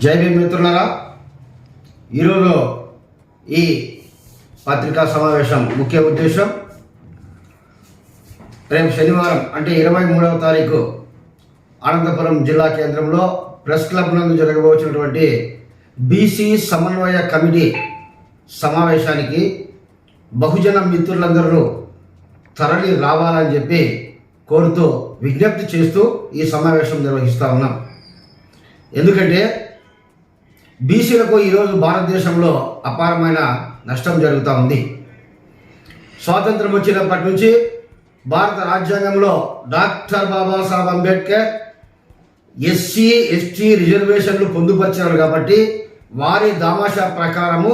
జై భీమ్ మిత్రులారా, ఈరోజు ఈ పత్రికా సమావేశం ముఖ్య ఉద్దేశం రేపు శనివారం అంటే 23వ తారీఖు అనంతపురం జిల్లా కేంద్రంలో ప్రెస్ క్లబ్ నందు జరగబోతున్నటువంటి బీసీ సమన్వయ కమిటీ సమావేశానికి బహుజన మిత్రులందరూ తరలి రావాలని చెప్పి కోరుతూ విజ్ఞప్తి చేస్తూ ఈ సమావేశం నిర్వహిస్తూ ఉన్నాం. ఎందుకంటే బీసీలకు ఈరోజు భారతదేశంలో అపారమైన నష్టం జరుగుతూ ఉంది. స్వాతంత్రం వచ్చినప్పటి నుంచి భారత రాజ్యాంగంలో doctor Babasaheb Ambedkar SC ST రిజర్వేషన్లు పొందుపరిచారు కాబట్టి వారి దామాషా ప్రకారము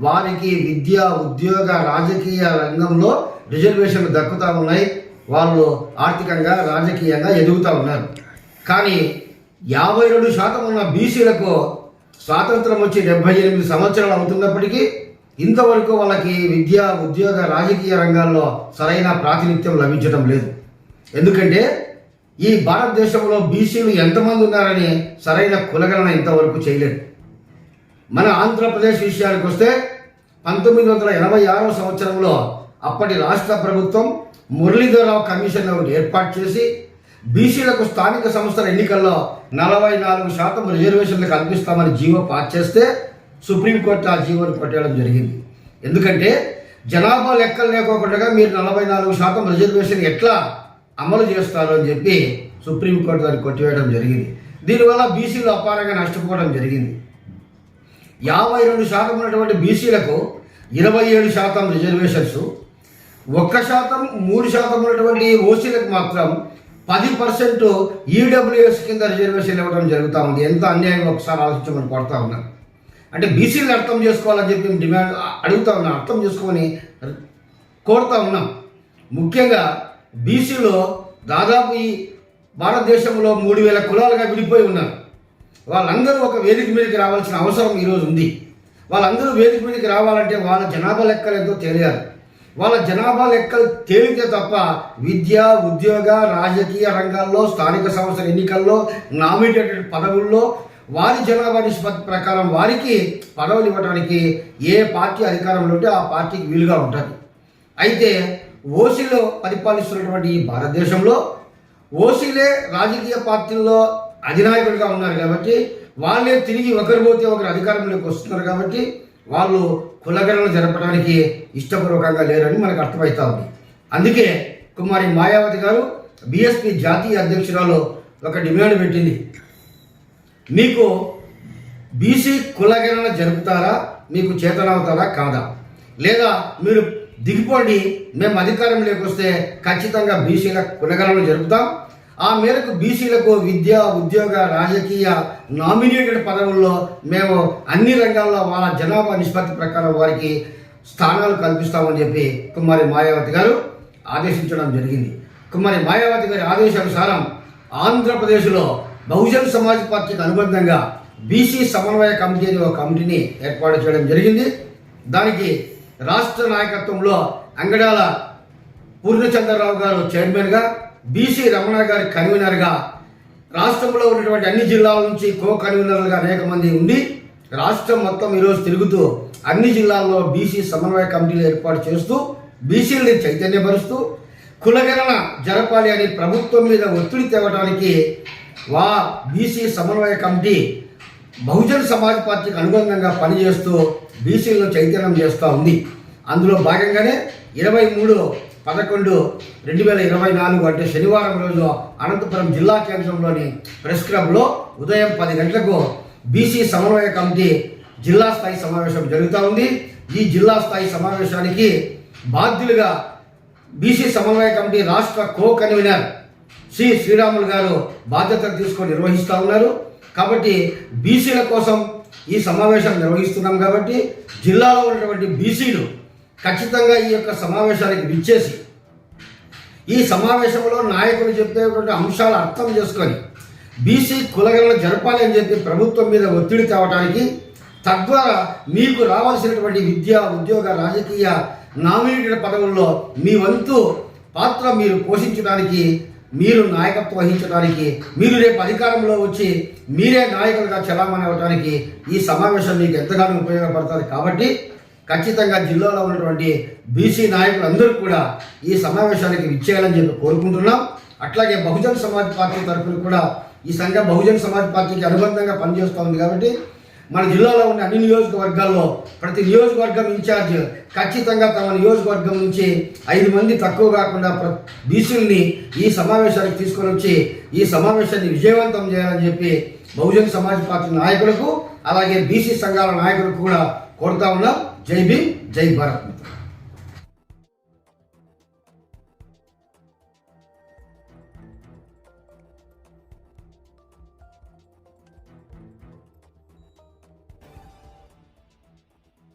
వారికి విద్య ఉద్యోగ రాజకీయ రంగంలో రిజర్వేషన్లు దక్కుతూ ఉన్నాయి. వాళ్ళు ఆర్థికంగా రాజకీయంగా ఎదుగుతూ ఉన్నారు. కానీ 52% ఉన్న బీసీలకు స్వాతంత్రం వచ్చి 78 సంవత్సరాలు అవుతున్నప్పటికీ ఇంతవరకు వాళ్ళకి విద్య ఉద్యోగ రాజకీయ రంగాల్లో సరైన ప్రాతినిధ్యం లభించడం లేదు. ఎందుకంటే ఈ భారతదేశంలో బీసీలు ఎంతమంది ఉన్నారని సరైన కులగణన ఇంతవరకు చేయలేదు. మన ఆంధ్రప్రదేశ్ విషయానికి వస్తే 1986వ సంవత్సరంలో అప్పటి రాష్ట్ర ప్రభుత్వం మురళీధరరావు కమిషన్ ఒకటి ఏర్పాటు చేసి బీసీలకు స్థానిక సంస్థల ఎన్నికల్లో 44% రిజర్వేషన్లు కల్పిస్తామని జీవో పాస్ చేస్తే సుప్రీంకోర్టు ఆ జీవోను కొట్టేయడం జరిగింది. ఎందుకంటే జనాభా లెక్కలు లేకోకుండా మీరు 44% రిజర్వేషన్ ఎట్లా అమలు చేస్తారు అని చెప్పి సుప్రీంకోర్టు దాన్ని కొట్టివేయడం జరిగింది. దీనివల్ల బీసీలు అపారంగా నష్టపోవడం జరిగింది. 52% ఉన్నటువంటి బీసీలకు 27% రిజర్వేషన్స్, 1% 3% ఉన్నటువంటి ఓసీలకు మాత్రం 10% ఈడబ్ల్యూఎస్ కింద రిజర్వేషన్ ఇవ్వడం జరుగుతూ ఉంది. ఎంత అన్యాయం ఒకసారి ఆలోచించమని కోరుతా ఉన్నాను. అంటే బీసీలు అర్థం చేసుకోవాలని చెప్పి డిమాండ్ అడుగుతా ఉన్నాం, అర్థం చేసుకొని కోరుతా ఉన్నాం. ముఖ్యంగా బీసీలో దాదాపు ఈ భారతదేశంలో 3000 కులాలుగా విడిపోయి ఉన్నారు. వాళ్ళందరూ ఒక వేదిక మీదకి రావాల్సిన అవసరం ఈరోజు ఉంది. వాళ్ళందరూ వేదిక మీదకి రావాలంటే వాళ్ళ జనాభా లెక్కలు ఎంతో తెలియాలి. వాళ్ళ జనాభా లెక్కలు తేలితే తప్ప విద్య ఉద్యోగ రాజకీయ రంగాల్లో స్థానిక సంస్థల ఎన్నికల్లో నామినేటెడ్ పదవుల్లో వారి జనాభా నిష్పత్తి ప్రకారం వారికి పదవులు ఇవ్వడానికి ఏ పార్టీ అధికారంలో ఉంటే ఆ పార్టీకి వీలుగా ఉంటుంది. అయితే ఓసీలో పరిపాలిస్తున్నటువంటి ఈ భారతదేశంలో ఓసీలే రాజకీయ పార్టీల్లో అధినాయకులుగా ఉన్నారు కాబట్టి వాళ్ళే తిరిగి ఒకరు పోతే ఒకరు అధికారంలోకి వస్తున్నారు కాబట్టి వాళ్ళు కులగణన జరపడానికి ఇష్టపూర్వకంగా లేరని మనకు అర్థమవుతా ఉంది. అందుకే కుమారి మాయావతి గారు బీఎస్పీ జాతీయ అధ్యక్షురాలు ఒక డిమాండ్ పెట్టింది. మీకు బీసీ కులగణన జరుపుతారా, మీకు చేతనవుతారా కాదా, లేదా మీరు దిగిపోండి, మేము అధికారంలోకి వస్తే ఖచ్చితంగా బీసీల కులగణన జరుపుతాం, ఆ మేరకు బీసీలకు విద్య ఉద్యోగ రాజకీయ నామినేటెడ్ పదవుల్లో మేము అన్ని రంగాల్లో వాళ్ళ జనాభా నిష్పత్తి ప్రకారం వారికి స్థానాలు కల్పిస్తామని చెప్పి కుమారి మాయావతి గారు ఆదేశించడం జరిగింది. కుమారి మాయావతి గారి ఆదేశానుసారం ఆంధ్రప్రదేశ్లో బహుజన్ సమాజ్ పార్టీకి అనుబంధంగా బీసీ సమన్వయ కమిటీ అనే ఒక కమిటీని ఏర్పాటు చేయడం జరిగింది. దానికి రాష్ట్ర నాయకత్వంలో అంగడాల పూర్ణచంద్రరావు గారు చైర్మన్గా, బీసీ రమణ గారి కన్వీనర్గా, రాష్ట్రంలో ఉన్నటువంటి అన్ని జిల్లాల నుంచి కో కన్వీనర్లుగా అనేక మంది ఉండి రాష్ట్రం మొత్తం ఈరోజు తిరుగుతూ అన్ని జిల్లాల్లో బీసీ సమన్వయ కమిటీలు ఏర్పాటు చేస్తూ బీసీలని చైతన్యపరుస్తూ కులగణన జరపాలి అని ప్రభుత్వం మీద ఒత్తిడి తేవడానికి బీసీ సమన్వయ కమిటీ బహుజన్ సమాజ్ పార్టీకి అనుబంధంగా పనిచేస్తూ బీసీలను చైతన్యం చేస్తూ ఉంది. అందులో భాగంగానే 23/11/2024 అంటే శనివారం రోజు అనంతపురం జిల్లా కేంద్రంలోని ప్రెస్ క్లబ్లో ఉదయం 10 గంటలకు బీసీ సమన్వయ కమిటీ జిల్లా స్థాయి సమావేశం జరుగుతూ ఉంది. ఈ జిల్లా స్థాయి సమావేశానికి బాధ్యులుగా బీసీ సమన్వయ కమిటీ రాష్ట్ర కో కన్వీనర్ శ్రీ శ్రీరాములు గారు బాధ్యతలు తీసుకొని నిర్వహిస్తూ ఉన్నారు. కాబట్టి బీసీల కోసం ఈ సమావేశం నిర్వహిస్తున్నాం కాబట్టి జిల్లాలో ఉన్నటువంటి బీసీలు ఖచ్చితంగా ఈ యొక్క సమావేశానికి విచ్చేసి ఈ సమావేశంలో నాయకులు చెప్పేటువంటి అంశాలు అర్థం చేసుకొని బీసీ కులగణన జరపాలి అని చెప్పి ప్రభుత్వం మీద ఒత్తిడి తేవడానికి, తద్వారా మీకు రావాల్సినటువంటి విద్య ఉద్యోగ రాజకీయ నామినేటెడ్ పదవుల్లో మీ వంతు పాత్ర మీరు పోషించడానికి మీరు నాయకత్వం వహించడానికి, మీరు రేపు అధికారంలో వచ్చి మీరే నాయకులుగా చలామణి అవ్వడానికి ఈ సమావేశం మీకు ఎంతగానో ఉపయోగపడుతుంది. కాబట్టి ఖచ్చితంగా జిల్లాలో ఉన్నటువంటి బీసీ నాయకులందరూ కూడా ఈ సమావేశానికి విచ్చేయాలని చెప్పి కోరుకుంటున్నాం. అట్లాగే బహుజన్ సమాజ్ పార్టీ తరఫున కూడా ఈ సంఘం బహుజన్ సమాజ్ పార్టీకి అనుబంధంగా పనిచేస్తోంది. కాబట్టి మన జిల్లాలో ఉన్న అన్ని నియోజకవర్గాల్లో ప్రతి నియోజకవర్గం ఇన్ఛార్జ్ ఖచ్చితంగా తమ నియోజకవర్గం నుంచి 5 మంది తక్కువ కాకుండా బీసీలని ఈ సమావేశానికి తీసుకొని వచ్చి ఈ సమావేశాన్ని విజయవంతం చేయాలని చెప్పి బహుజన్ సమాజ్ పార్టీ నాయకులకు అలాగే బీసీ సంఘాల నాయకులకు కూడా కోరుతా ఉన్నాం. జై భీమ్, జై భారత్.